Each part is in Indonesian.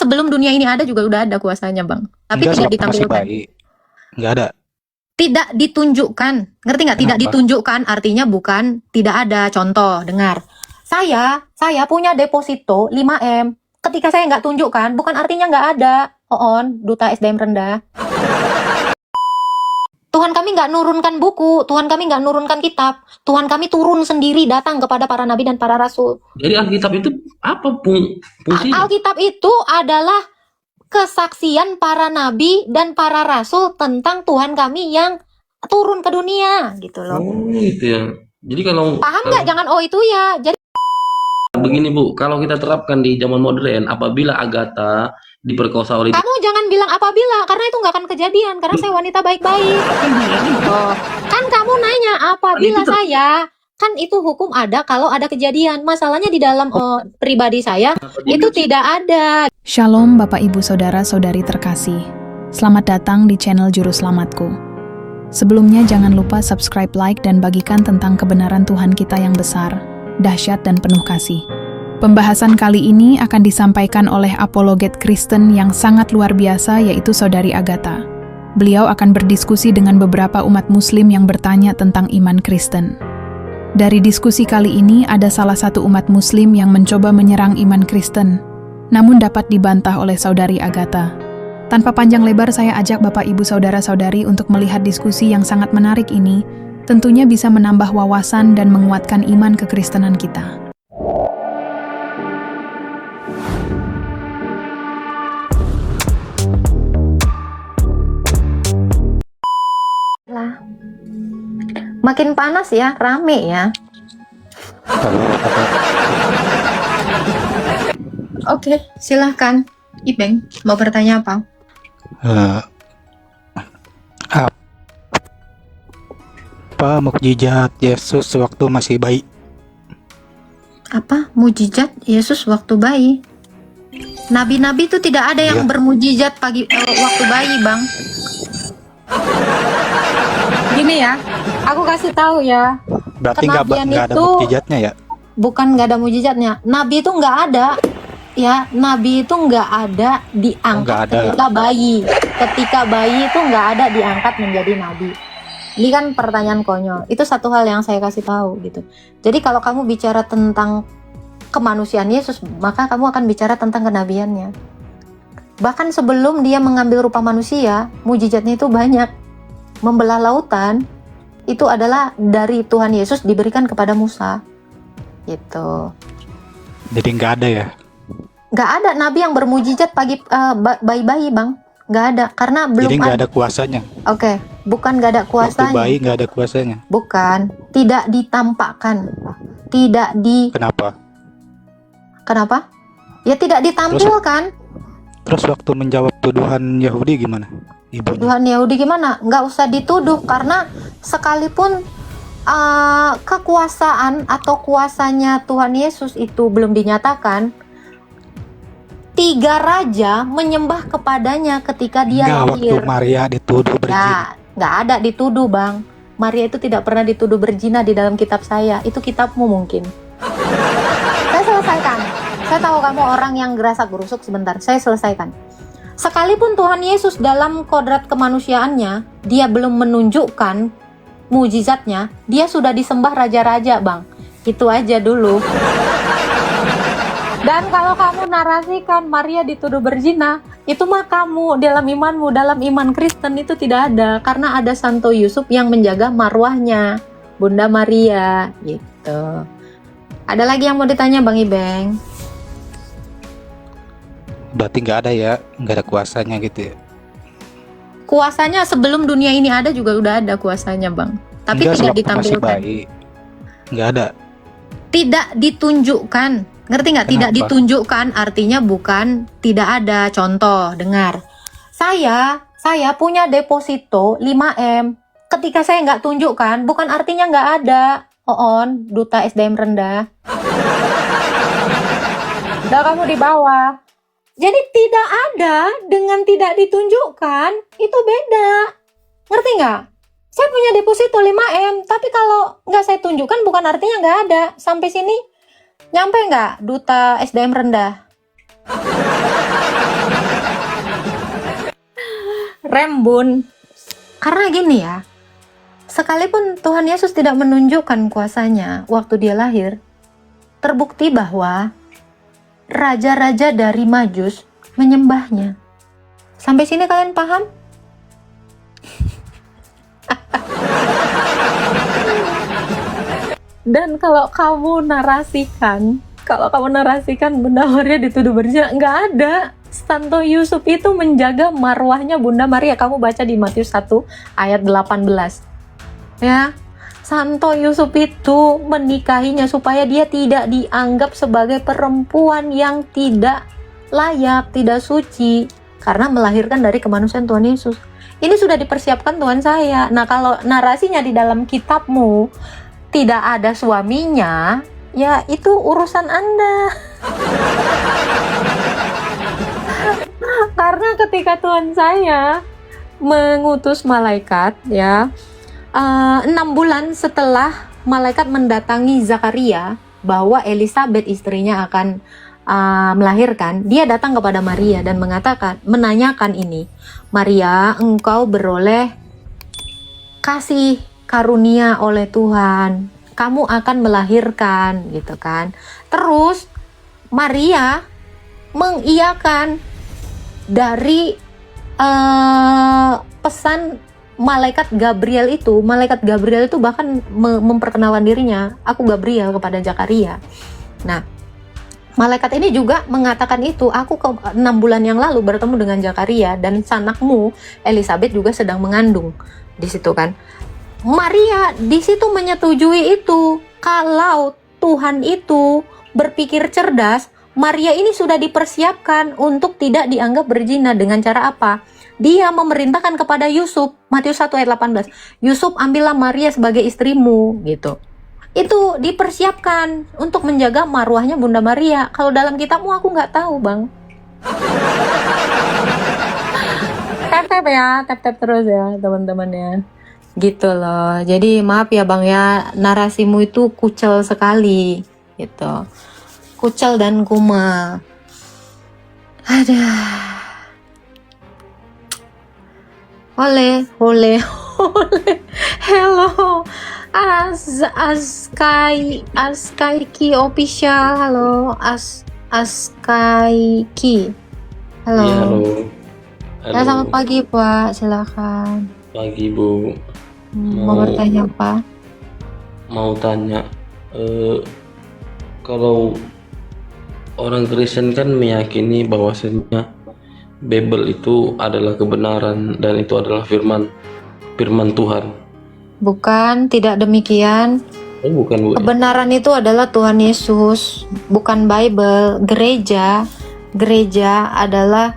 Sebelum dunia ini ada juga udah ada kuasanya, Bang. Tapi Enggak, tidak sewaktu masih ditampilkan. bayi. Enggak ada. Tidak ditunjukkan. Ngerti nggak? Tidak Kenapa? ditunjukkan artinya bukan tidak ada. Contoh, dengar. Saya punya deposito 5M. Ketika saya nggak tunjukkan, bukan artinya nggak ada. Oon, duta SDM rendah. Tuhan kami nggak nurunkan buku, Tuhan kami nggak nurunkan kitab, Tuhan kami turun sendiri datang kepada para nabi dan para rasul. Jadi Alkitab itu apa fungsinya? Alkitab itu adalah kesaksian para nabi dan para rasul tentang Tuhan kami yang turun ke dunia, gitu loh. Oh gitu ya. Jadi kalau Paham nggak? Jangan oh itu ya. Jadi begini Bu, kalau kita terapkan di zaman modern, apabila Agatha diperkosa oleh kamu jangan bilang apabila, karena itu nggak akan kejadian, karena saya wanita baik-baik. Oh, kan kamu nanya apabila saya, kan itu hukum ada kalau ada kejadian. Masalahnya di dalam pribadi saya itu tidak ada. Shalom Bapak Ibu Saudara-saudari terkasih. Selamat datang di channel Juru Selamatku. Sebelumnya jangan lupa subscribe, like, dan bagikan tentang kebenaran Tuhan kita yang besar, dahsyat, dan penuh kasih. Pembahasan kali ini akan disampaikan oleh apologet Kristen yang sangat luar biasa, yaitu Saudari Agatha. Beliau akan berdiskusi dengan beberapa umat muslim yang bertanya tentang iman Kristen. Dari diskusi kali ini ada salah satu umat muslim yang mencoba menyerang iman Kristen, namun dapat dibantah oleh Saudari Agatha. Tanpa panjang lebar saya ajak Bapak Ibu Saudara-saudari untuk melihat diskusi yang sangat menarik ini, tentunya bisa menambah wawasan dan menguatkan iman kekristenan kita. Makin panas ya, rame ya. Oke, silahkan. Ibeng, mau bertanya apa? Apa mukjizat Yesus waktu masih bayi? Apa mujizat Yesus waktu bayi? Nabi-nabi itu tidak ada yang bermujizat waktu bayi, Bang. Gini ya, aku kasih tahu ya. Berarti nggak ada itu mukjizatnya ya? Bukan nggak ada mujizatnya. Nabi itu nggak ada. Ya, nabi itu nggak ada diangkat ketika bayi. Ketika bayi itu nggak ada diangkat menjadi nabi. Ini kan pertanyaan konyol. Itu satu hal yang saya kasih tahu gitu. Jadi kalau kamu bicara tentang kemanusiaan Yesus, maka kamu akan bicara tentang kenabiannya. Bahkan sebelum dia mengambil rupa manusia, mujizatnya itu banyak. Membelah lautan itu adalah dari Tuhan Yesus diberikan kepada Musa. Gitu. Jadi nggak ada ya? Nggak ada nabi yang bermujizat bayi-bayi, Bang. Nggak ada, karena belum. Jadi nggak ada kuasanya. Oke, bukan nggak ada kuasanya. Waktu bayi nggak ada kuasanya. Bukan, tidak ditampakkan, tidak di. Kenapa? Kenapa? Ya tidak ditampilkan. Terus waktu menjawab tuduhan Yahudi gimana? Ibunya. Tuduhan Yahudi gimana? Nggak usah dituduh, karena sekalipun kekuasaan atau kuasanya Tuhan Yesus itu belum dinyatakan, 3 raja menyembah kepadanya ketika dia lahir. Waktu Maria dituduh berzina. Nggak ada dituduh, Bang. Maria itu tidak pernah dituduh berzina di dalam kitab saya. Itu kitabmu mungkin. Saya selesaikan. Saya tahu kamu orang yang gerasak gerusuk, sebentar. Saya selesaikan. Sekalipun Tuhan Yesus dalam kodrat kemanusiaannya, dia belum menunjukkan mujizatnya, dia sudah disembah raja-raja, Bang. Itu aja dulu. Dan kalau kamu narasikan Maria dituduh berzina, itu mah kamu dalam imanmu, dalam iman Kristen itu tidak ada. Karena ada Santo Yusuf yang menjaga marwahnya, Bunda Maria, gitu. Ada lagi yang mau ditanya, Bang Ibeng? Berarti nggak ada ya? Nggak ada kuasanya gitu ya? Kuasanya sebelum dunia ini ada juga udah ada kuasanya, Bang. Tapi Enggak, tidak masih ditampilkan. bayi. Nggak ada. Tidak ditunjukkan. Ngerti nggak? Tidak ditunjukkan artinya bukan tidak ada. Contoh, dengar. Saya punya deposito 5M. Ketika saya nggak tunjukkan, bukan artinya nggak ada. Oon, duta SDM rendah. Udah kamu di bawah. Jadi tidak ada dengan tidak ditunjukkan, itu beda. Ngerti nggak? Saya punya deposito 5M, tapi kalau nggak saya tunjukkan bukan artinya nggak ada. Sampai sini nyampe nggak duta SDM rendah? Rembun. Karena gini ya, sekalipun Tuhan Yesus tidak menunjukkan kuasanya waktu dia lahir, terbukti bahwa raja-raja dari Majus menyembahnya. Sampai sini kalian paham? Dan kalau kamu narasikan Bunda Maria dituduh berzina, nggak ada. Santo Yusuf itu menjaga marwahnya Bunda Maria. Kamu baca di Matius 1 ayat 18. Ya, Santo Yusuf itu menikahinya supaya dia tidak dianggap sebagai perempuan yang tidak layak, tidak suci, karena melahirkan dari kemanusiaan Tuhan Yesus. Ini sudah dipersiapkan Tuhan saya. Nah, kalau narasinya di dalam kitabmu tidak ada suaminya, ya itu urusan Anda. Karena ketika Tuhan saya mengutus malaikat, ya 6 bulan setelah malaikat mendatangi Zakaria bahwa Elisabeth istrinya akan melahirkan, dia datang kepada Maria dan menanyakan ini, Maria, engkau beroleh kasih karunia oleh Tuhan, kamu akan melahirkan, gitu kan. Terus Maria mengiyakan dari pesan malaikat Gabriel itu. Malaikat Gabriel itu bahkan memperkenalkan dirinya, aku Gabriel, kepada Zakaria. Nah, malaikat ini juga mengatakan itu, aku 6 bulan yang lalu bertemu dengan Zakaria dan sanakmu Elisabeth juga sedang mengandung. Di situ kan. Maria di situ menyetujui itu. Kalau Tuhan itu berpikir cerdas, Maria ini sudah dipersiapkan untuk tidak dianggap berzina. Dengan cara apa? Dia memerintahkan kepada Yusuf, Matius 1 ayat 18, Yusuf, ambillah Maria sebagai istrimu, gitu. Itu dipersiapkan untuk menjaga marwahnya Bunda Maria. Kalau dalam kitabmu aku nggak tahu, Bang. Tap-tap ya, tap-tap terus ya teman-teman ya. Gitu loh. Jadi maaf ya Bang ya, narasimu itu kucel sekali gitu. Kucel dan kuma. Ada. Oleh. Hello. Askaiki official. Halo. Askaiki. Halo. Ya, halo. Ya, selamat pagi Pak, silakan. Pagi Bu. Mau bertanya apa? Mau tanya, kalau orang Kristen kan meyakini bahwasanya Bible itu adalah kebenaran dan itu adalah firman Tuhan. Bukan, tidak demikian. Oh, bukan Bu. Kebenaran itu adalah Tuhan Yesus, bukan Bible. Gereja adalah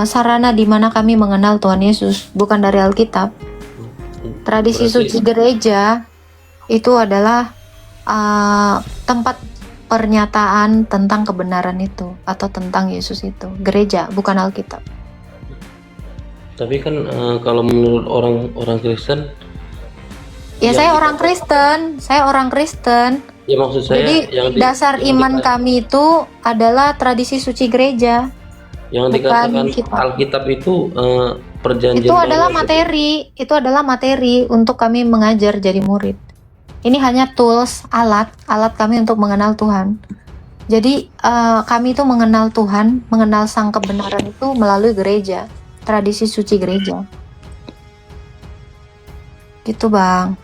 sarana di mana kami mengenal Tuhan Yesus, bukan dari Alkitab. Tradisi suci gereja itu adalah tempat pernyataan tentang kebenaran itu atau tentang Yesus itu. Gereja, bukan Alkitab. Tapi kan kalau menurut orang Kristen, Ya, saya orang Kristen. Ya maksud saya, Jadi dasar iman kami itu adalah tradisi suci gereja. Yang dikatakan Alkitab itu perjanjian. Itu adalah materi untuk kami mengajar jadi murid. Ini hanya tools, alat kami untuk mengenal Tuhan. Jadi kami itu mengenal Tuhan, mengenal sang kebenaran itu melalui gereja, tradisi suci gereja. Gitu Bang.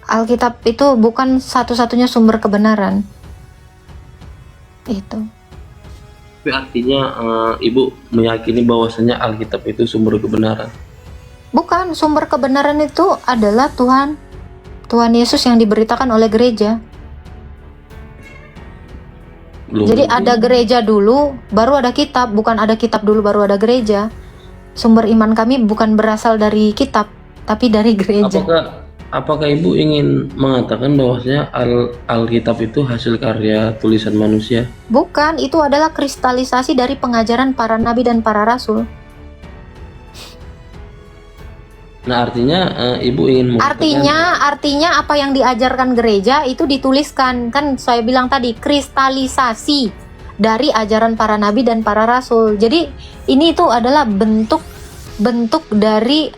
Alkitab itu bukan satu-satunya sumber kebenaran. Itu. Tapi artinya Ibu meyakini bahwasanya Alkitab itu sumber kebenaran. Bukan, sumber kebenaran itu adalah Tuhan Yesus yang diberitakan oleh gereja. Jadi ada gereja dulu, baru ada kitab, bukan ada kitab dulu baru ada gereja. Sumber iman kami bukan berasal dari kitab, tapi dari gereja. Apakah Ibu ingin mengatakan bahwasanya Alkitab itu hasil karya tulisan manusia? Bukan, itu adalah kristalisasi dari pengajaran para nabi dan para rasul. Nah, artinya Ibu ingin mengatakan, artinya apa yang diajarkan gereja itu dituliskan. Kan saya bilang tadi, kristalisasi dari ajaran para nabi dan para rasul. Jadi ini itu adalah bentuk dari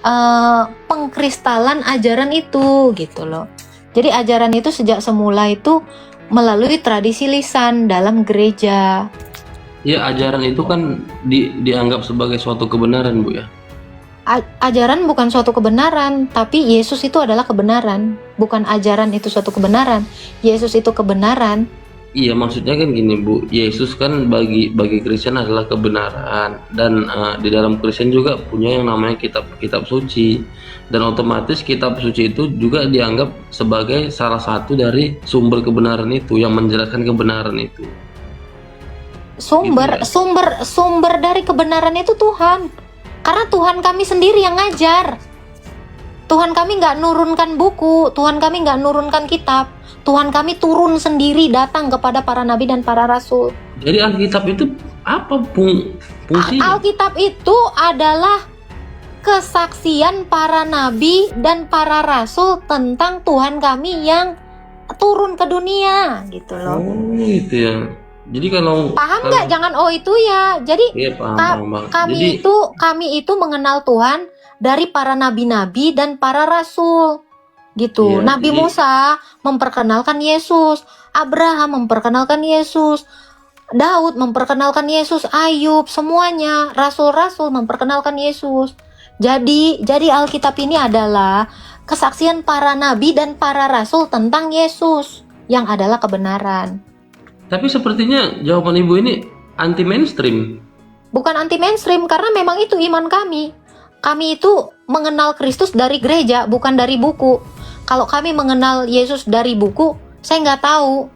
pengkristalan ajaran itu gitu loh. Jadi ajaran itu sejak semula itu melalui tradisi lisan dalam gereja. Ya, ajaran itu kan dianggap sebagai suatu kebenaran, Bu ya. Ajaran bukan suatu kebenaran, tapi Yesus itu adalah kebenaran. Bukan ajaran itu suatu kebenaran. Yesus itu kebenaran. Iya, maksudnya kan gini, Bu. Yesus kan bagi Kristen adalah kebenaran, dan di dalam Kristen juga punya yang namanya kitab suci. Dan otomatis kitab suci itu juga dianggap sebagai salah satu dari sumber kebenaran itu, yang menjelaskan kebenaran itu. Sumber dari kebenaran itu Tuhan. Karena Tuhan kami sendiri yang ngajar. Tuhan kami nggak nurunkan buku, Tuhan kami nggak nurunkan kitab. Tuhan kami turun sendiri datang kepada para nabi dan para rasul. Jadi Alkitab itu apa fungsinya? Alkitab itu adalah kesaksian para nabi dan para rasul tentang Tuhan kami yang turun ke dunia gitu loh. Oh, gitu ya. Jadi kalau nggak? Jangan itu ya. Jadi iya, paham. kami itu mengenal Tuhan dari para nabi-nabi dan para rasul gitu. Iya, Nabi Musa memperkenalkan Yesus, Abraham memperkenalkan Yesus, Daud memperkenalkan Yesus, Ayub, semuanya rasul-rasul memperkenalkan Yesus. Jadi Alkitab ini adalah kesaksian para nabi dan para rasul tentang Yesus yang adalah kebenaran. Tapi sepertinya jawaban Ibu ini anti mainstream. Bukan anti mainstream, karena memang itu iman kami. Kami itu mengenal Kristus dari gereja, bukan dari buku. Kalau kami mengenal Yesus dari buku, saya nggak tahu.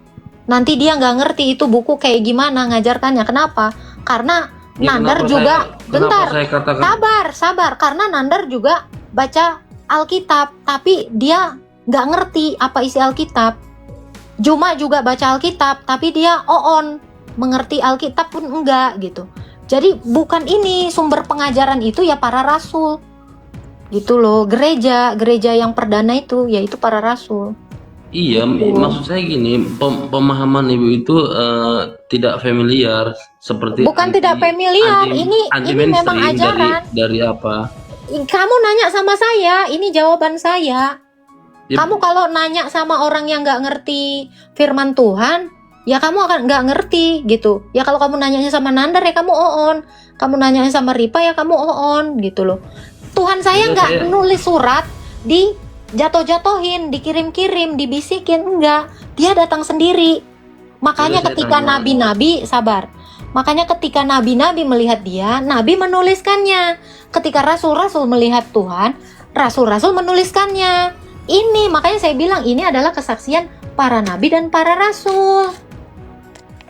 Nanti dia nggak ngerti itu buku kayak gimana ngajarkannya. Kenapa? Karena Nandar juga, sabar. Karena Nandar juga baca Alkitab, tapi dia nggak ngerti apa isi Alkitab. Juma juga baca Alkitab, tapi dia mengerti Alkitab pun enggak gitu. Jadi bukan ini sumber pengajaran itu ya para rasul. Gitu loh, gereja yang perdana itu yaitu para rasul. Iya, maksud saya gini, pemahaman Ibu itu tidak familiar seperti bukan tidak familiar, ini memang ajaran. Dari apa? Kamu nanya sama saya, ini jawaban saya. Kamu kalau nanya sama orang yang nggak ngerti firman Tuhan, ya kamu akan nggak ngerti gitu. Ya kalau kamu nanyanya sama Nandar ya kamu kamu nanyanya sama Ripa ya kamu gitu loh. Tuhan saya nggak nulis surat dijatuh-jatuhin, dikirim-kirim, dibisikin, enggak. Dia datang sendiri. Makanya ketika nabi-nabi Makanya ketika nabi-nabi melihat dia, nabi menuliskannya. Ketika rasul-rasul melihat Tuhan, rasul-rasul menuliskannya. Ini makanya saya bilang ini adalah kesaksian para nabi dan para rasul.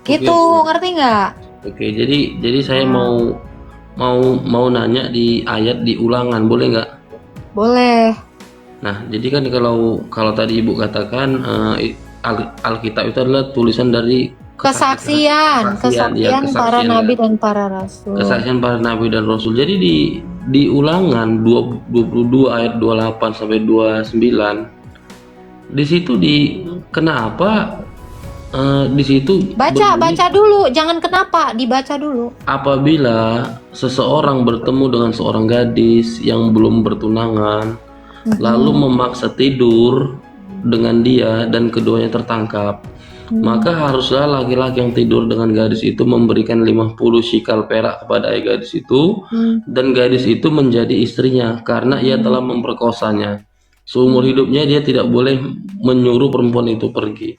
Gitu, ngerti nggak? Oke, jadi saya mau nanya di ayat di Ulangan, boleh nggak? Boleh. Nah, jadi kan kalau tadi Ibu katakan Alkitab itu adalah tulisan dari kesaksian para nabi dan para rasul. Kesaksian para nabi dan rasul. Jadi di Ulangan 22 ayat 28 sampai 29 di situ kenapa di situ baca dulu, jangan kenapa, dibaca dulu. Apabila seseorang bertemu dengan seorang gadis yang belum bertunangan lalu memaksa tidur dengan dia dan keduanya tertangkap, maka haruslah laki-laki yang tidur dengan gadis itu memberikan 50 shikal perak kepada ayah gadis itu, dan gadis itu menjadi istrinya karena ia telah memperkosanya. Seumur hidupnya dia tidak boleh menyuruh perempuan itu pergi.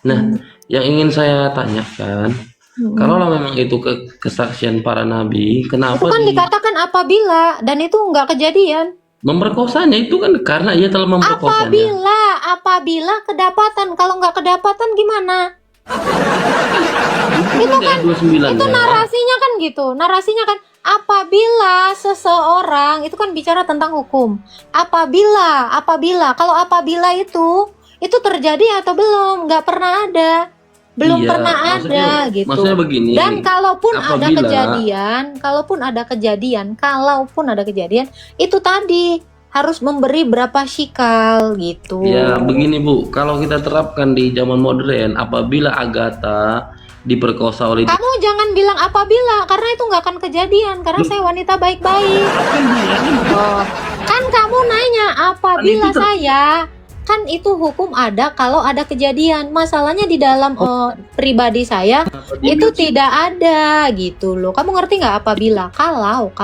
Nah, yang ingin saya tanyakan, kalau memang itu kesaksian para nabi, kenapa itu kan dikatakan apabila, dan itu nggak kejadian. Memperkosanya itu kan karena ia telah memperkosanya. Apabila kedapatan, kalau nggak kedapatan gimana? Itu kan, itu narasinya kan gitu. Narasinya kan apabila seseorang, itu kan bicara tentang hukum. Apabila, kalau apabila itu terjadi atau belum? Nggak pernah ada. Belum pernah ada gitu. Maksudnya begini. Dan kalaupun ada kejadian, itu tadi harus memberi berapa shikal gitu. Ya begini Bu, kalau kita terapkan di zaman modern, apabila Agatha diperkosa oleh Kamu jangan bilang apabila, karena itu nggak akan kejadian, karena saya wanita baik-baik. Oh, kan kamu nanya apabila saya, kan itu hukum ada kalau ada kejadian. Masalahnya di dalam pribadi saya itu tidak ada gitu loh. Kamu ngerti nggak apabila? Kalau,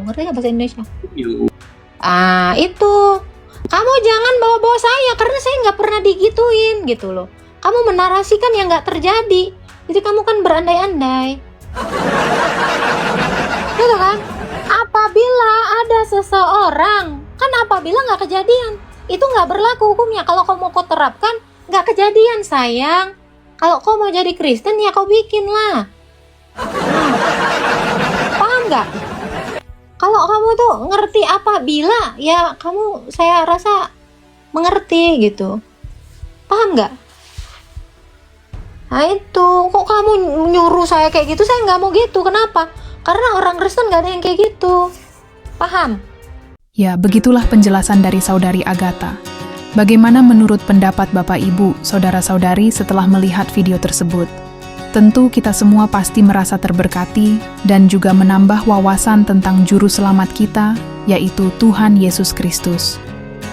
ngerti nggak bahasa Indonesia? Itu. Kamu jangan bawa-bawa saya, karena saya nggak pernah digituin gitu loh. Kamu menarasikan yang nggak terjadi. Jadi kamu kan berandai-andai. Gitu kan? Apabila ada seseorang, kan apabila nggak kejadian, itu nggak berlaku hukumnya. Kalau kau mau kau terapkan, nggak kejadian sayang. Kalau kau mau jadi Kristen, ya kau bikin lah. Paham nggak? Kalau kamu tuh ngerti apabila, ya kamu, saya rasa mengerti gitu. Paham nggak? Nah itu, kok kamu nyuruh saya kayak gitu? Saya nggak mau gitu. Kenapa? Karena orang Kristen nggak ada yang kayak gitu. Paham? Ya, begitulah penjelasan dari Saudari Agatha. Bagaimana menurut pendapat Bapak Ibu, Saudara-saudari setelah melihat video tersebut? Tentu kita semua pasti merasa terberkati dan juga menambah wawasan tentang juru selamat kita, yaitu Tuhan Yesus Kristus.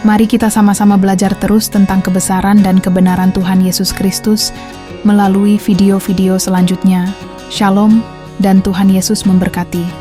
Mari kita sama-sama belajar terus tentang kebesaran dan kebenaran Tuhan Yesus Kristus melalui video-video selanjutnya. Shalom, dan Tuhan Yesus memberkati.